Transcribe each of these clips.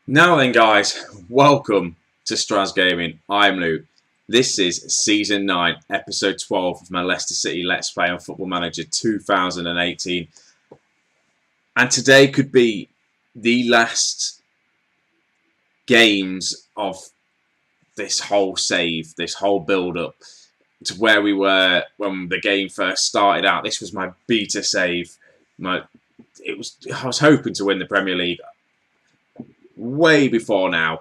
Now then, guys, welcome to Strasz Gaming. I'm Luke. This is Season 9, Episode 12 of my Leicester City Let's Play on Football Manager 2018. And today could be the last games of this whole save, this whole build-up to where we were when the game first started out. This was my beta save. I was hoping to win the Premier League way before now,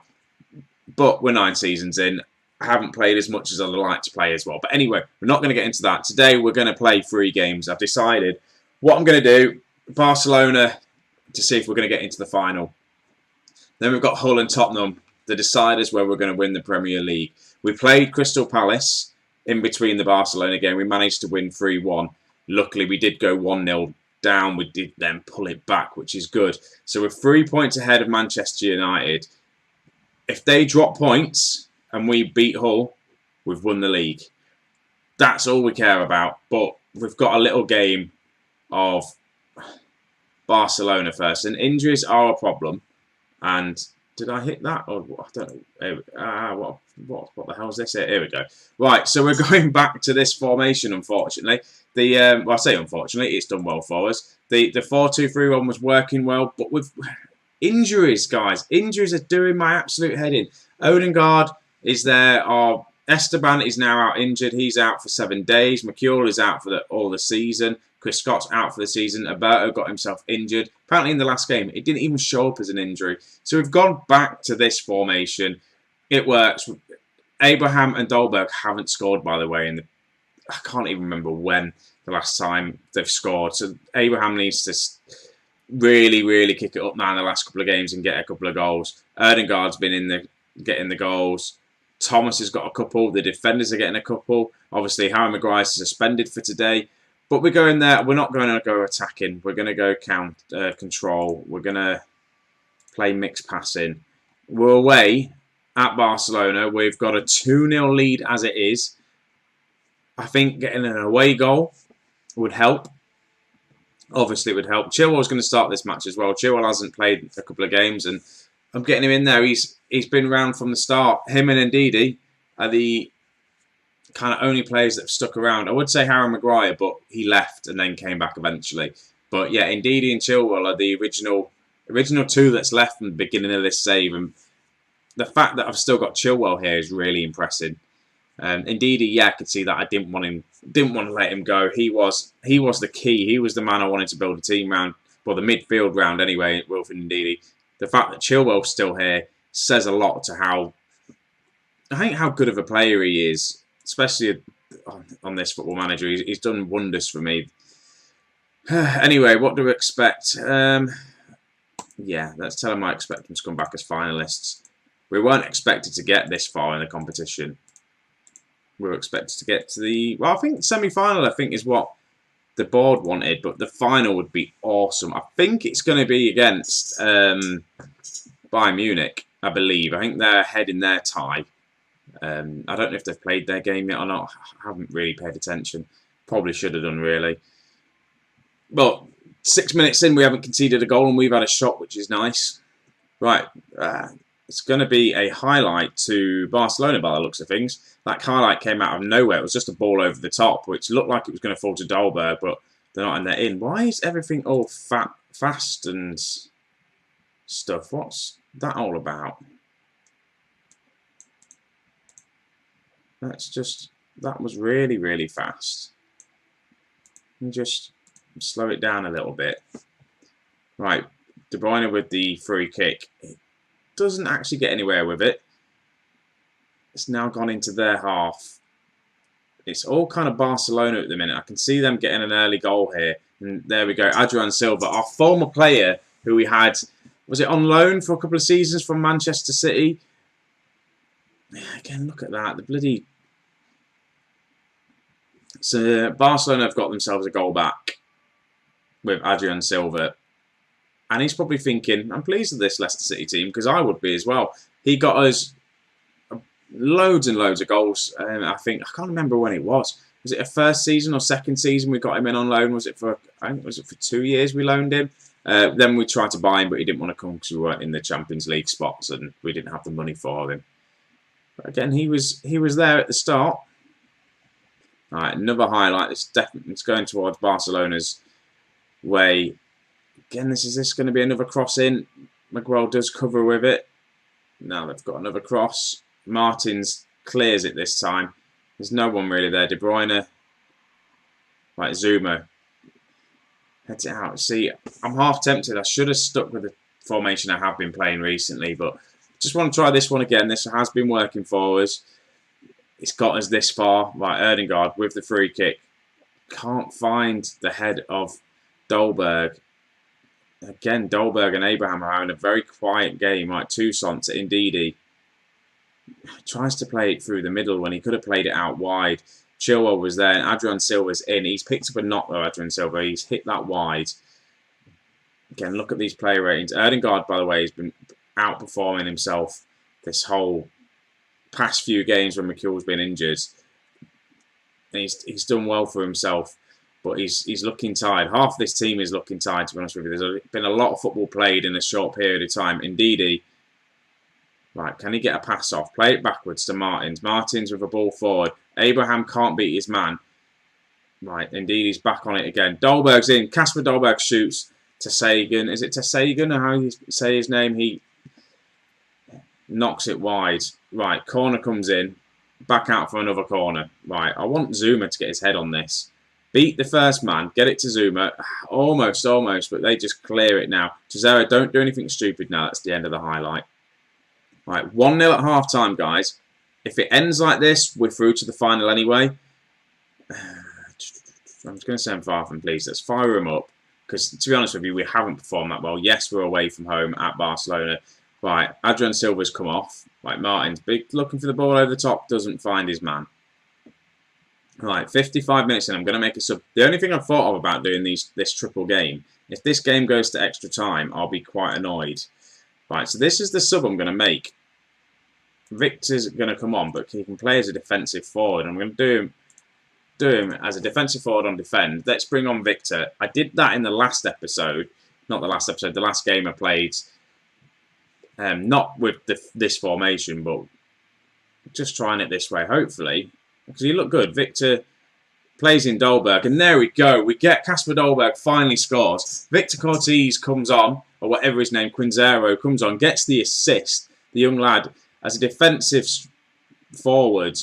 but we're 9 seasons in. I haven't played as much as I'd like to play as well. But anyway, we're not going to get into that. Today we're going to play 3 games. I've decided what I'm going to do. Barcelona to see if we're going to get into the final. Then we've got Hull and Tottenham, the deciders where we're going to win the Premier League. We played Crystal Palace in between the Barcelona game. We managed to win 3-1. Luckily, we did go 1-0 down. We did then pull it back, which is good. So we're 3 points ahead of Manchester United. If they drop points and we beat Hull, we've won the league. That's all we care about. But we've got a little game of Barcelona first. And injuries are a problem. And did I hit that? Or I don't know. What the hell is this here? Here we go. Right, so we're going back to this formation, unfortunately. Well, I say unfortunately, it's done well for us. The 4-2-3-1 was working well, but with injuries, guys. Injuries are doing my absolute head in. Odegaard is there. Esteban is now out injured. He's out for 7 days. McCure is out for all the season. Chris Scott's out for the season. Alberto got himself injured. Apparently in the last game, it didn't even show up as an injury. So we've gone back to this formation. It works. Abraham and Dolberg haven't scored, by the way. I can't even remember when the last time they've scored. So Abraham needs to really, really kick it up now in the last couple of games and get a couple of goals. Erdegaard's been getting the goals. Thomas has got a couple. The defenders are getting a couple. Obviously, Harry Maguire's suspended for today. But we're going there. We're not going to go attacking. We're going to go control. We're going to play mixed passing. We're away at Barcelona. We've got a 2-0 lead as it is. I think getting an away goal would help. Obviously, it would help. Chilwell's going to start this match as well. Chilwell hasn't played a couple of games, and I'm getting him in there. He's been around from the start. Him and Ndidi are the kind of only players that have stuck around. I would say Harry Maguire, but he left and then came back eventually. But yeah, Ndidi and Chilwell are the original 2 that's left from the beginning of this save. And the fact that I've still got Chilwell here is really impressive. Ndidi, yeah, I could see that. I didn't want to let him go. He was the key. He was the man I wanted to build a team around, well, the midfield round anyway, Wilfred Ndidi. The fact that Chilwell's still here says a lot to how good of a player he is. Especially on this Football Manager. He's done wonders for me. Anyway, what do we expect? Yeah, let's tell him I expect them to come back as finalists. We weren't expected to get this far in the competition. We were expected to get to the... Well, I think semi-final, I think, is what the board wanted. But the final would be awesome. I think it's going to be against Bayern Munich, I believe. I think they're ahead in their tie. I don't know if they've played their game yet or not. I haven't really paid attention. Probably should have done, really. Well, 6 minutes in, we haven't conceded a goal and we've had a shot, which is nice. Right, it's going to be a highlight to Barcelona by the looks of things. That highlight came out of nowhere. It was just a ball over the top, which looked like it was going to fall to Dolberg, but they're not, and they're in. Why is everything all fast and stuff? What's that all about? That was really, really fast. And just slow it down a little bit. Right, De Bruyne with the free kick. It doesn't actually get anywhere with it. It's now gone into their half. It's all kind of Barcelona at the minute. I can see them getting an early goal here. And there we go, Adrian Silva, our former player who we had, was it on loan for a couple of seasons from Manchester City? Yeah, again, look at that. The bloody... So Barcelona have got themselves a goal back with Adrian Silva. And he's probably thinking, I'm pleased with this Leicester City team, because I would be as well. He got us loads and loads of goals. I can't remember when it was. Was it a first season or second season we got him in on loan? Was it for, I think, was it for 2 years we loaned him? Then we tried to buy him, but he didn't want to come because we weren't in the Champions League spots and we didn't have the money for him. But again, he was there at the start. All right, another highlight. It's going towards Barcelona's way. Again, is this going to be another cross in? Miguel does cover with it. Now they've got another cross. Martins clears it this time. There's no one really there. De Bruyne, right, Zuma heads it out. See, I'm half tempted. I should have stuck with the formation I have been playing recently, but just want to try this one again. This has been working for us. It's got us this far. Right, Erdegaard with the free kick. Can't find the head of Dolberg. Again, Dolberg and Abraham are having a very quiet game. Right, Toussaint to Ndidi. Tries to play it through the middle when he could have played it out wide. Chilwell was there and Adrian Silva's in. He's picked up a knock though, Adrian Silva. He's hit that wide. Again, look at these player ratings. Erdegaard, by the way, has been outperforming himself this whole past few games when McHughl's been injured. And he's done well for himself, but he's looking tired. Half this team is looking tired, to be honest with you. There's been a lot of football played in a short period of time. Ndidi, right, can he get a pass off? Play it backwards to Martins. Martins with a ball forward. Abraham can't beat his man. Right, Ndidi's back on it again. Dolberg's in. Kasper Dolberg shoots to Sagan. Is it to Sagan or how you say his name? He knocks it wide. Right, corner comes in. Back out for another corner. Right, I want Zuma to get his head on this. Beat the first man. Get it to Zuma. Almost, but they just clear it now. Chisera, don't do anything stupid now. That's the end of the highlight. Right, 1-0 at half-time, guys. If it ends like this, we're through to the final anyway. I'm just going to send far from, please. Let's fire him up. Because, to be honest with you, we haven't performed that well. Yes, we're away from home at Barcelona. Right, Adrian Silva's come off. Right, Martins, looking for the ball over the top. Doesn't find his man. Right, 55 minutes in. I'm going to make a sub. The only thing I've thought of about doing this triple game, if this game goes to extra time, I'll be quite annoyed. Right, so this is the sub I'm going to make. Victor's going to come on, but he can play as a defensive forward. I'm going to do him as a defensive forward on defend. Let's bring on Victor. I did that in the last episode. Not the last episode, the last game I played. Not with this formation, but just trying it this way, hopefully. Because he looked good. Victor plays in Dolberg, and there we go. We get Kasper Dolberg finally scores. Victor Cortés comes on, or whatever his name, Quinzero, comes on, gets the assist. The young lad, as a defensive forward,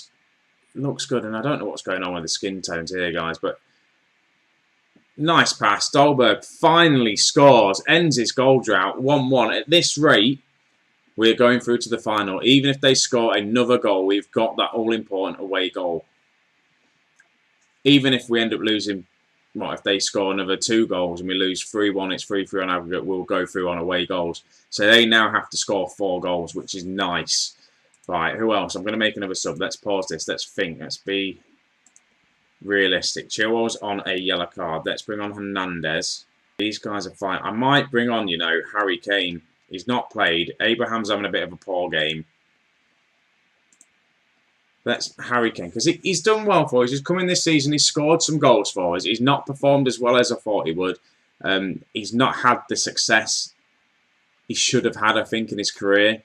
looks good. And I don't know what's going on with the skin tones here, guys, but nice pass. Dolberg finally scores, ends his goal drought, 1-1. At this rate, we're going through to the final. Even if they score another goal, we've got that all-important away goal. Even if we end up losing, what if they score another 2 goals and we lose 3-1, it's 3-3 on aggregate, we'll go through on away goals. So they now have to score 4 goals, which is nice. Right, who else? I'm going to make another sub. Let's pause this. Let's think. Let's be realistic. Chilwell's on a yellow card. Let's bring on Hernandez. These guys are fine. I might bring on, Harry Kane. He's not played. Abraham's having a bit of a poor game. That's Harry Kane. Because he's done well for us. He's come in this season. He's scored some goals for us. He's not performed as well as I thought he would. He's not had the success he should have had, I think, in his career.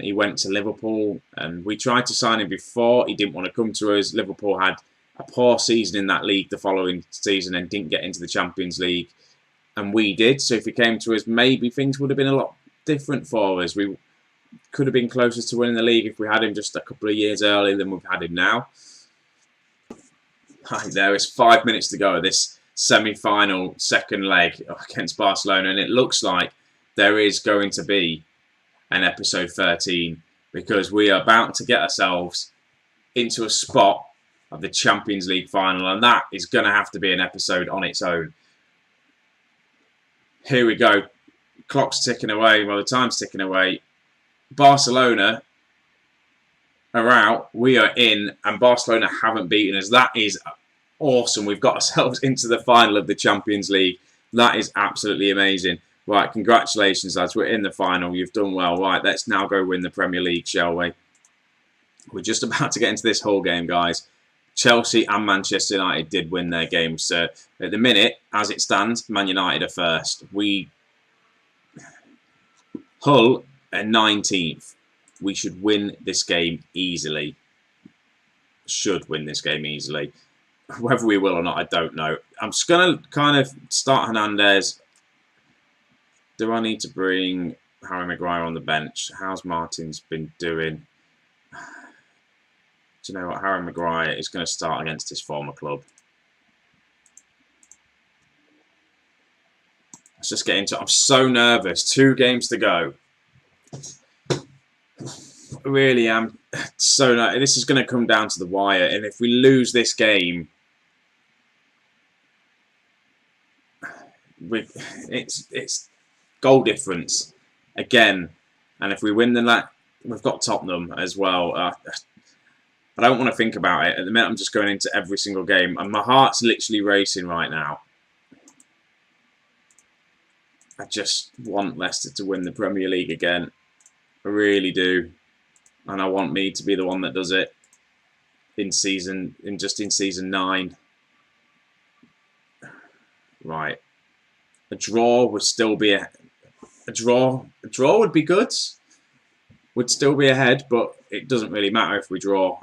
He went to Liverpool. And we tried to sign him before. He didn't want to come to us. Liverpool had a poor season in that league the following season and didn't get into the Champions League. And we did. So if he came to us, maybe things would have been a lot different for us. We could have been closer to winning the league if we had him just a couple of years earlier than we've had him now. Right, there is 5 minutes to go. This semi-final second leg against Barcelona, and it looks like there is going to be an episode 13 because we are about to get ourselves into a spot of the Champions League final, and that is going to have to be an episode on its own. Here we go. Clock's ticking away. Well, the time's ticking away. Barcelona are out. We are in. And Barcelona haven't beaten us. That is awesome. We've got ourselves into the final of the Champions League. That is absolutely amazing. Right, congratulations, lads. We're in the final. You've done well. Right, let's now go win the Premier League, shall we? We're just about to get into this whole game, guys. Chelsea and Manchester United did win their games. So at the minute, as it stands, Man United are first. Hull are 19th. We should win this game easily. Should win this game easily. Whether we will or not, I don't know. I'm just going to kind of start Hernandez. Do I need to bring Harry Maguire on the bench? How's Martin's been doing? Do you know what? Harry Maguire is going to start against his former club. Let's just get into it. I'm so nervous. 2 games to go. I really am so nervous. This is going to come down to the wire. And if we lose this game, it's goal difference again. And if we win, then we've got Tottenham as well. I don't want to think about it. At the minute, I'm just going into every single game. And my heart's literally racing right now. I just want Leicester to win the Premier League again. I really do. And I want me to be the one that does it in season 9. Right. A draw would still be a draw would be good. Would still be ahead, but it doesn't really matter if we draw.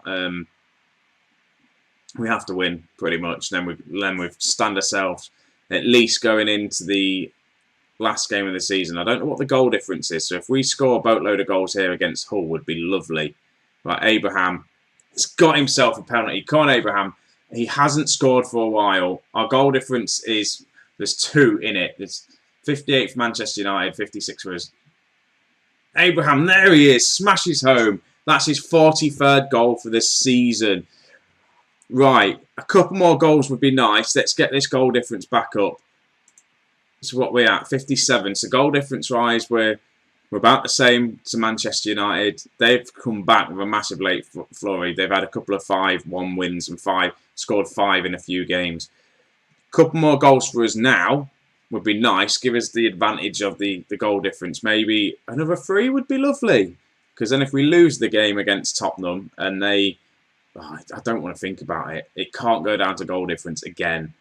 We have to win pretty much. Then we stand ourselves at least going into the last game of the season. I don't know what the goal difference is. So if we score a boatload of goals here against Hull, would be lovely. Right, Abraham has got himself a penalty. Con Abraham, he hasn't scored for a while. Our goal difference is there's 2 in it. There's 58 for Manchester United, 56 for us. Abraham, there he is, smashes home. That's his 43rd goal for this season. Right, a couple more goals would be nice. Let's get this goal difference back up. So what we're at, 57. So goal difference-wise, we're about the same to Manchester United. They've come back with a massive late flurry. They've had a couple of 5-1 wins and scored 5 in a few games. A couple more goals for us now would be nice. Give us the advantage of the goal difference. Maybe another 3 would be lovely. Because then if we lose the game against Tottenham and I don't want to think about it. It can't go down to goal difference again.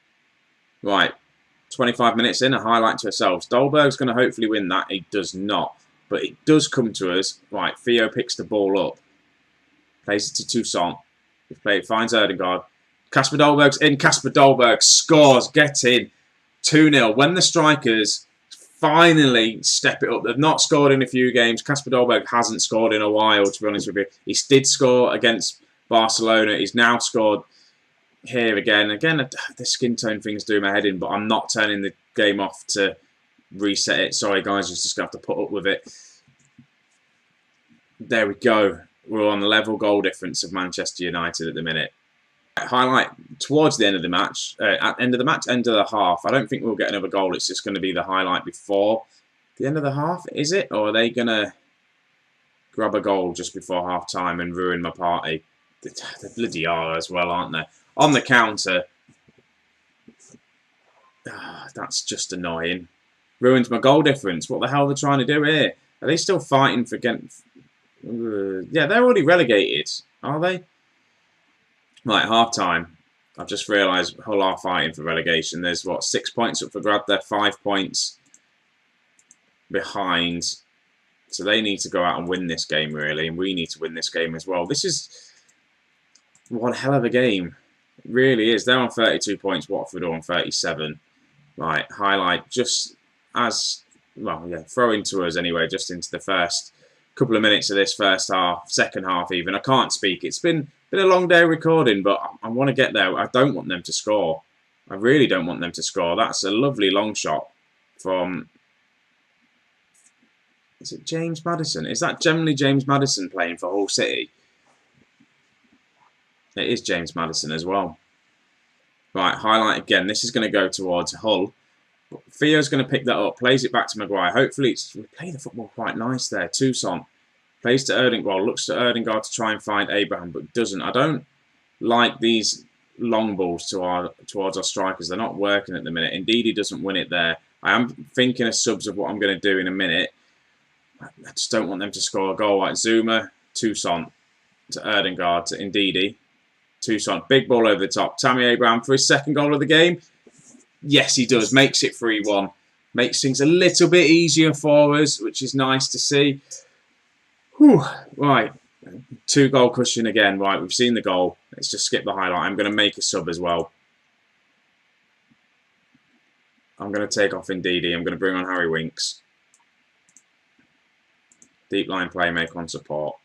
Right, 25 minutes in, a highlight to ourselves. Dolberg's going to hopefully win that. He does not. But it does come to us. Right, Theo picks the ball up. Plays it to Toussaint. Finds Erdegaard. Kasper Dolberg's in. Kasper Dolberg scores. Get in. 2-0. When the strikers finally step it up. They've not scored in a few games. Kasper Dolberg hasn't scored in a while, to be honest with you. He did score against Barcelona. He's now scored here again. Again, the skin tone thing's doing my head in, but I'm not turning the game off to reset it. Sorry, guys. Just going to have to put up with it. There we go. We're on the level goal difference of Manchester United at the minute. Highlight towards the end of the match, end of the half. I don't think we'll get another goal. It's just going to be the highlight before the end of the half, is it? Or are they going to grab a goal just before half time and ruin my party? They bloody are as well, aren't they? On the counter. That's just annoying. Ruins my goal difference. What the hell are they trying to do here? Are they still fighting for Ghent? Yeah, they're already relegated, are they? Right, half time. I've just realised Hull are fighting for relegation. There's, 6 points up for grab. They're 5 points behind. So they need to go out and win this game, really. And we need to win this game as well. This is one hell of a game. It really is. They're on 32 points. Watford are on 37. Right, highlight just as... Well, yeah, throw into us anyway, just into the first couple of minutes of this first half, second half even. I can't speak. It's been a long day recording, but I want to get there. I don't want them to score. I really don't want them to score. That's a lovely long shot from... Is it James Maddison? Is that generally James Maddison playing for Hull City? It is James Maddison as well. Right, highlight again. This is going to go towards Hull. Theo's going to pick that up, plays it back to Maguire. Hopefully, we play the football quite nice there. Toussaint plays to Erdegaard, looks to Erdegaard to try and find Abraham, but doesn't. I don't like these long balls towards our strikers. They're not working at the minute. Indeed, he doesn't win it there. I am thinking of subs of what I'm going to do in a minute. I just don't want them to score a goal like Zuma, Toussaint to Erdegaard to Ndidi. Toussaint. Big ball over the top. Tammy Abraham for his second goal of the game. Yes, he does. Makes it 3-1. Makes things a little bit easier for us, which is nice to see. Whew. Right. 2-goal cushion again. Right, we've seen the goal. Let's just skip the highlight. I'm going to make a sub as well. I'm going to take off Ndidi. I'm going to bring on Harry Winks. Deep line playmaker on support.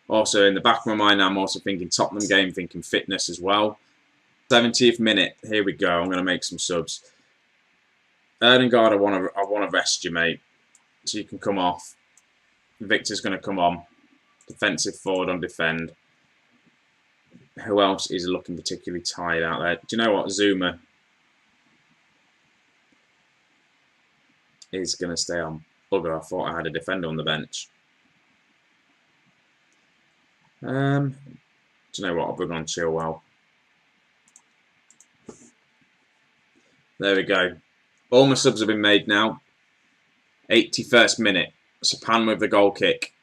Also, in the back of my mind, I'm also thinking Tottenham game, thinking fitness as well. 70th minute. Here we go. I'm going to make some subs. Erdegaard, I want to rest you, mate. So you can come off. Victor's going to come on. Defensive forward on defend. Who else is looking particularly tired out there? Do you know what? Zuma is going to stay on. Bugger, I thought I had a defender on the bench. Do you know what? I'll bring on Chilwell. There we go. All my subs have been made now. 81st minute. Sapan with the goal kick.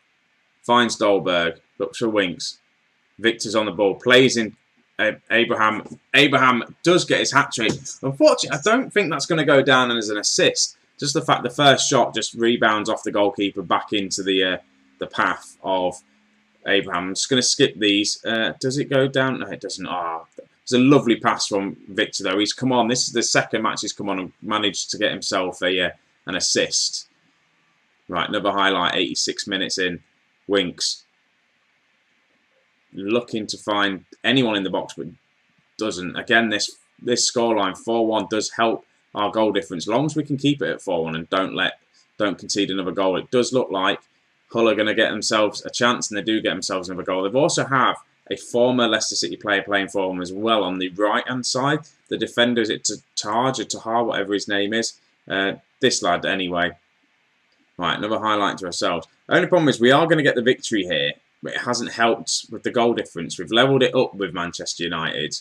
Finds Dolberg. Looks for Winks. Victor's on the ball. Plays in Abraham. Abraham does get his hat-trick. Unfortunately, I don't think that's going to go down as an assist. Just the fact the first shot just rebounds off the goalkeeper back into the path of Abraham. I'm just going to skip these. Does it go down? No, it doesn't. It's a lovely pass from Victor, though. He's come on. This is the second match he's come on and managed to get himself an assist. Right, another highlight, 86 minutes in. Winks. Looking to find anyone in the box, but doesn't. Again, this scoreline, 4-1, does help our goal difference. As long as we can keep it at 4-1 and don't concede another goal. It does look like Hull are going to get themselves a chance, and they do get themselves another goal. They've also have a former Leicester City player playing for them as well on the right-hand side. The defender, is it Tahar or Tahar, whatever his name is. This lad, anyway. Right, another highlight to ourselves. The only problem is we are going to get the victory here, but it hasn't helped with the goal difference. We've levelled it up with Manchester United.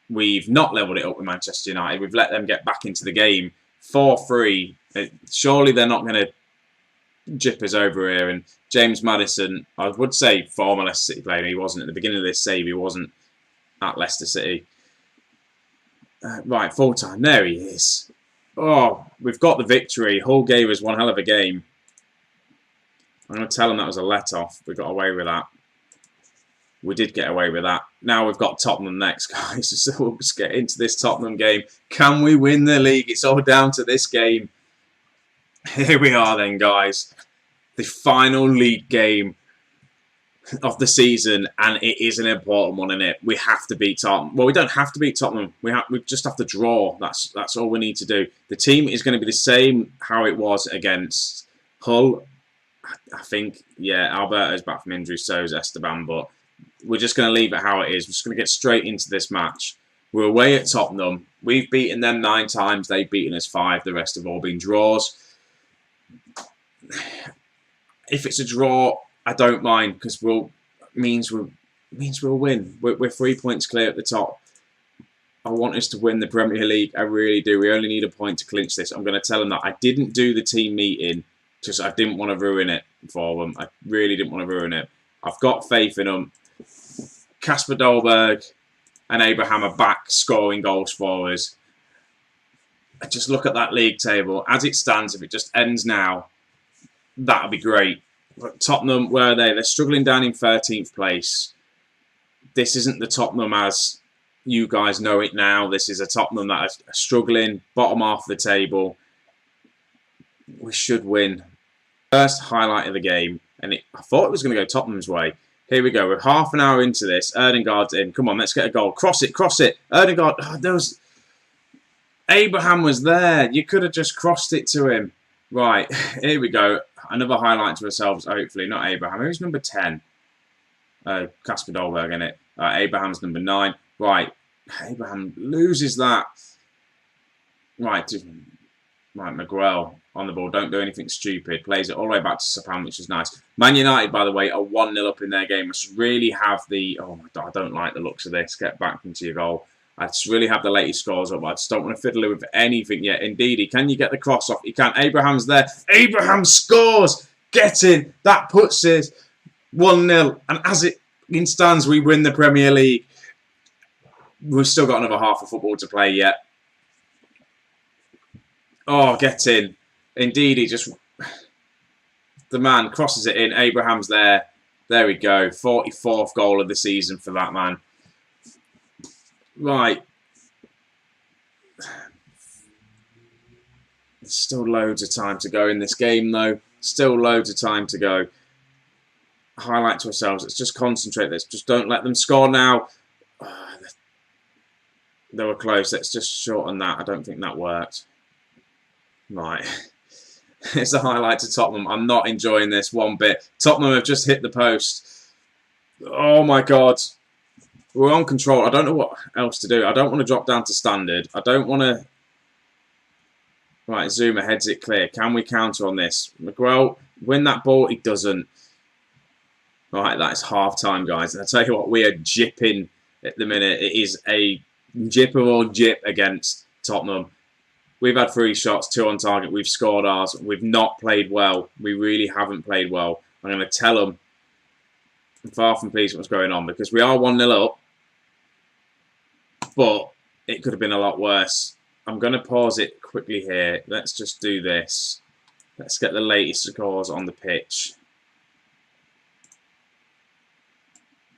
We've not levelled it up with Manchester United. We've let them get back into the game. 4-3. Surely they're not going to jip us over here. And James Maddison, I would say former Leicester City player. He wasn't at the beginning of this save. He wasn't at Leicester City. Right, full time. There he is. Oh, we've got the victory. Hull gave us one hell of a game. I'm going to tell them that was a let-off. We got away with that. We did get away with that. Now we've got Tottenham next, guys. So we'll just get into this Tottenham game. Can we win the league? It's all down to this game. Here we are then, guys. The final league game of the season, and it is an important one, isn't it? We have to beat Tottenham. Well, we don't have to beat Tottenham. We just have to draw. That's all we need to do. The team is going to be the same how it was against Hull. I think, yeah, Alberto's back from injury, so is Esteban, but we're just going to leave it how it is. We're just going to get straight into this match. We're away at Tottenham. We've beaten them 9 times. They've beaten us 5. The rest have all been draws. If it's a draw, I don't mind, because means we'll win. We're 3 points clear at the top. I want us to win the Premier League. I really do. We only need a point to clinch this. I'm going to tell them that I didn't do the team meeting because I didn't want to ruin it for them. I really didn't want to ruin it. I've got faith in them. Kasper Dolberg and Abraham are back scoring goals for us. I just look at that league table. As it stands, if it just ends now, that'll be great. But Tottenham, where are they? They're struggling down in 13th place. This isn't the Tottenham as you guys know it now. This is a Tottenham that are struggling, bottom half of the table. We should win. First highlight of the game, and I thought it was going to go Tottenham's way. Here we go. We're half an hour into this. Erdegaard's in. Come on, let's get a goal. Cross it, cross it. Erdegaard, Abraham was there. You could have just crossed it to him. Right, here we go. Another highlight to ourselves, hopefully. Not Abraham. Who's number 10? Kasper Dolberg, in it. Abraham's number 9. Right, Abraham loses that. Right, Miguel on the ball. Don't do anything stupid. Plays it all the way back to Sapan, which is nice. Man United, by the way, are 1-0 up in their game. I should really have the... Oh, my God, I don't like the looks of this. Get back into your goal. I just really have the latest scores up. I just don't want to fiddle with anything yet. Indeed, can you get the cross off? He can. Abraham's there. Abraham scores. Get in. That puts it 1-0. And as it in stands, we win the Premier League. We've still got another half of football to play yet. Oh, get in. Indeed, he just... The man crosses it in. Abraham's there. There we go. 44th goal of the season for that man. Right. There's still loads of time to go in this game, though. Still loads of time to go. Highlight to ourselves. Let's just concentrate. Let's just don't let them score now. They were close. Let's just shorten that. I don't think that worked. Right. It's a highlight to Tottenham. I'm not enjoying this one bit. Tottenham have just hit the post. Oh my God. We're on control. I don't know what else to do. I don't want to drop down to standard. I don't want to... Right, Zuma heads it clear. Can we counter on this? Miguel, win that ball. He doesn't. Right, that's half time, guys. And I tell you what, we are jipping at the minute. It is a jipper or jip against Tottenham. We've had 3 shots, 2 on target. We've scored ours. We've not played well. We really haven't played well. I'm going to tell them I'm far from pleased with what's going on because we are 1-0 up. But it could have been a lot worse. I'm going to pause it quickly here. Let's just do this. Let's get the latest scores on the pitch.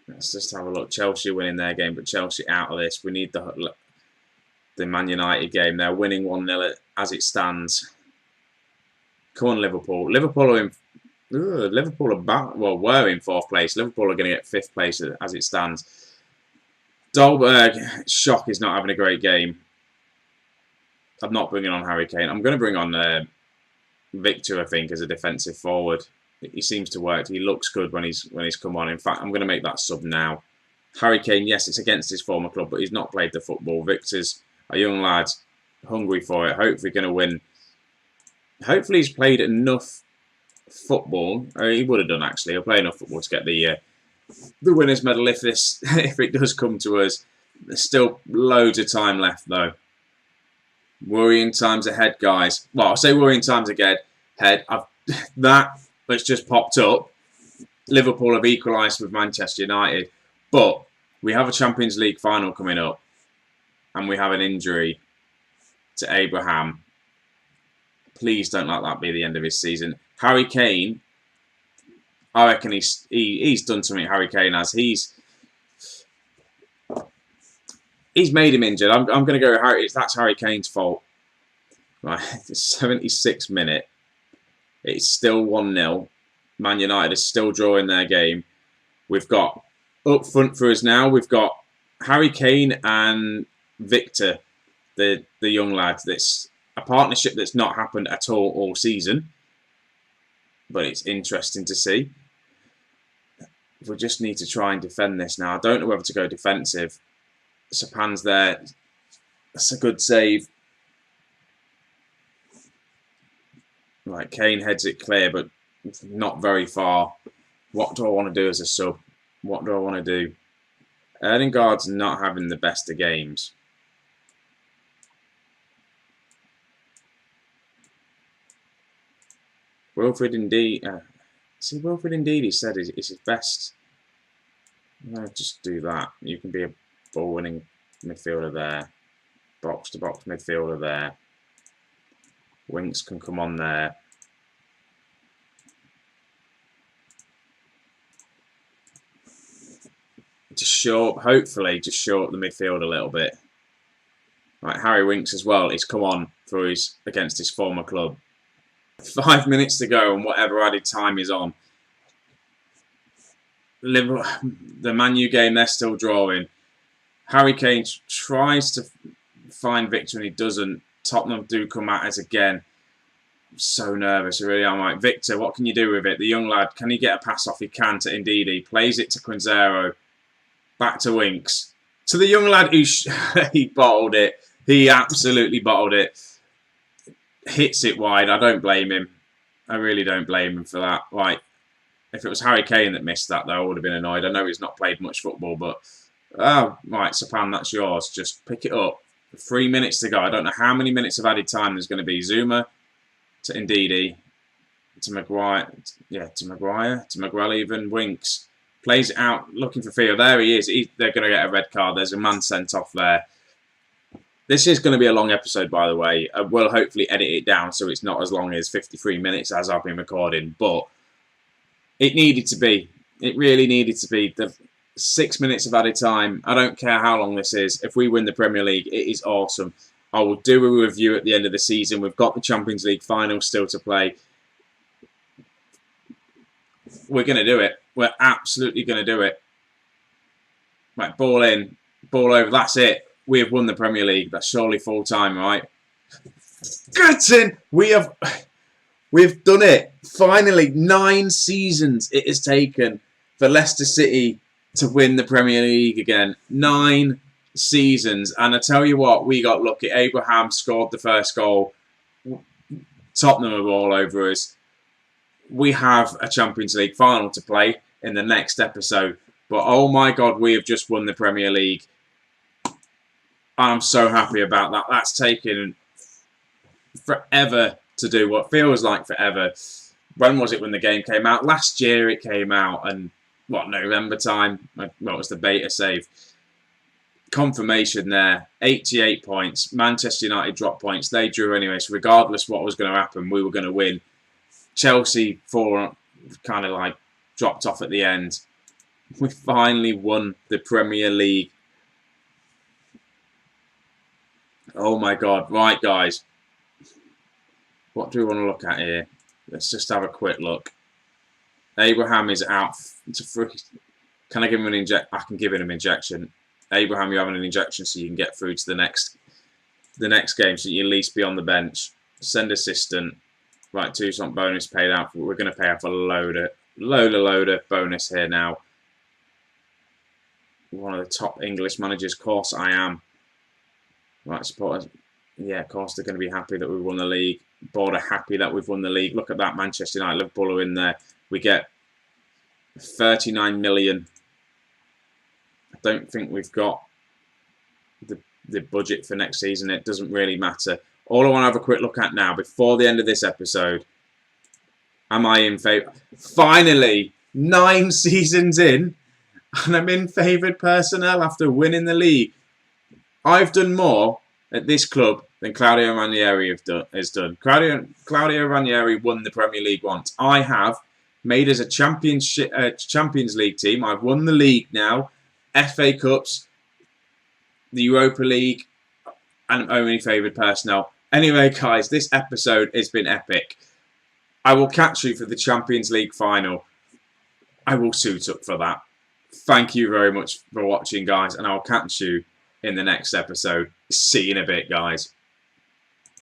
Let's just have a look. Chelsea winning their game, but Chelsea out of this. We need the Man United game. They're winning 1-0 as it stands. Come on, Liverpool. Liverpool are in. Liverpool are back. Well, were in 4th place. Liverpool are going to get 5th place as it stands. Dolberg, shock, is not having a great game. I'm not bringing on Harry Kane. I'm going to bring on Victor, I think, as a defensive forward. He seems to work. He looks good when he's come on. In fact, I'm going to make that sub now. Harry Kane, yes, it's against his former club, but he's not played the football. Victor's a young lad, hungry for it. Hopefully going to win. Hopefully he's played enough football. He would have done, actually. He'll play enough football to get the winner's medal if it does come to us. There's still loads of time left, though. Worrying times ahead, guys. Well, I'll say worrying times ahead. That's just popped up. Liverpool have equalised with Manchester United. But we have a Champions League final coming up. And we have an injury to Abraham. Please don't let that be the end of his season. Harry Kane, I reckon he's done something, Harry Kane has. He's made him injured. I'm going to go Harry. That's Harry Kane's fault. Right, the 76th minute. It's still 1-0. Man United is still drawing their game. We've got up front for us now. We've got Harry Kane and Victor, the young lad. That's a partnership that's not happened at all season. But it's interesting to see. We just need to try and defend this now. I don't know whether to go defensive. Sapan's there. That's a good save. Right, Kane heads it clear, but not very far. What do I want to do as a sub? What do I want to do? Erdegaard's not having the best of games. Wilfred indeed. Wilfred indeed, he said, is his best. No, just do that. You can be a ball-winning midfielder there. Box-to-box midfielder there. Winks can come on there. Hopefully, just short the midfield a little bit. Right, Harry Winks as well. He's come on against his former club. 5 minutes to go and whatever added time is on. The Man U game, they're still drawing. Harry Kane tries to find Victor and he doesn't. Tottenham do come at us again. I'm so nervous, I really am. Like, Victor, what can you do with it? The young lad, can he get a pass off? He can to Ndidi. Plays it to Quinzero. Back to Winks. To the young lad who he bottled it. He absolutely bottled it. Hits it wide. I don't blame him. I really don't blame him for that. Like, if it was Harry Kane that missed that, though, I would have been annoyed. I know he's not played much football, but... Oh, right, Sapan, that's yours. Just pick it up. 3 minutes to go. I don't know how many minutes of added time there's going to be. Zuma to Ndidi. To Maguire. Yeah, to Maguire. To Maguire even. Winks. Plays it out, looking for Theo. There he is. They're going to get a red card. There's a man sent off there. This is going to be a long episode, by the way. We'll hopefully edit it down so it's not as long as 53 minutes as I've been recording. But it needed to be. It really needed to be. The 6 minutes of added time. I don't care how long this is. If we win the Premier League, it is awesome. I will do a review at the end of the season. We've got the Champions League final still to play. We're going to do it. We're absolutely going to do it. Right, ball in, ball over. That's it. We have won the Premier League. That's surely full time, right? Goodson! We've done it. Finally, 9 seasons it has taken for Leicester City to win the Premier League again. 9 seasons. And I tell you what, we got lucky. Abraham scored the first goal. Tottenham are all over us. We have a Champions League final to play in the next episode. But oh my God, we have just won the Premier League. I'm so happy about that. That's taken forever to do, what feels like forever. When was it when the game came out? Last year it came out, and what, November time? Well, it was the beta save. Confirmation there. 88 points. Manchester United dropped points. They drew anyway, so regardless what was going to happen, we were going to win. Chelsea kind of like dropped off at the end. We finally won the Premier League. Oh my God. Right, guys. What do we want to look at here? Let's just have a quick look. Abraham is out to free. Can I give him an injection? I can give him an injection. Abraham, you're having an injection so you can get through to the next game, so you at least be on the bench. Send assistant. Right, 2 something bonus paid out. We're going to pay off a load of bonus here now. One of the top English managers. Of course I am. Right, supporters. Yeah, of course they're going to be happy that we won the league. Board are happy that we've won the league. Look at that, Manchester United, Liverpool are in there. We get 39 million. I don't think we've got the budget for next season. It doesn't really matter. All I want to have a quick look at now, before the end of this episode, am I in favour? Finally, 9 seasons in, and I'm in favoured personnel after winning the league. I've done more at this club than Claudio Ranieri has done. Claudio Ranieri won the Premier League once. I have made us a Champions League team. I've won the league now, FA Cups, the Europa League, and I'm only favoured personnel. Anyway, guys, this episode has been epic. I will catch you for the Champions League final. I will suit up for that. Thank you very much for watching, guys, and I'll catch you in the next episode. See you in a bit, guys.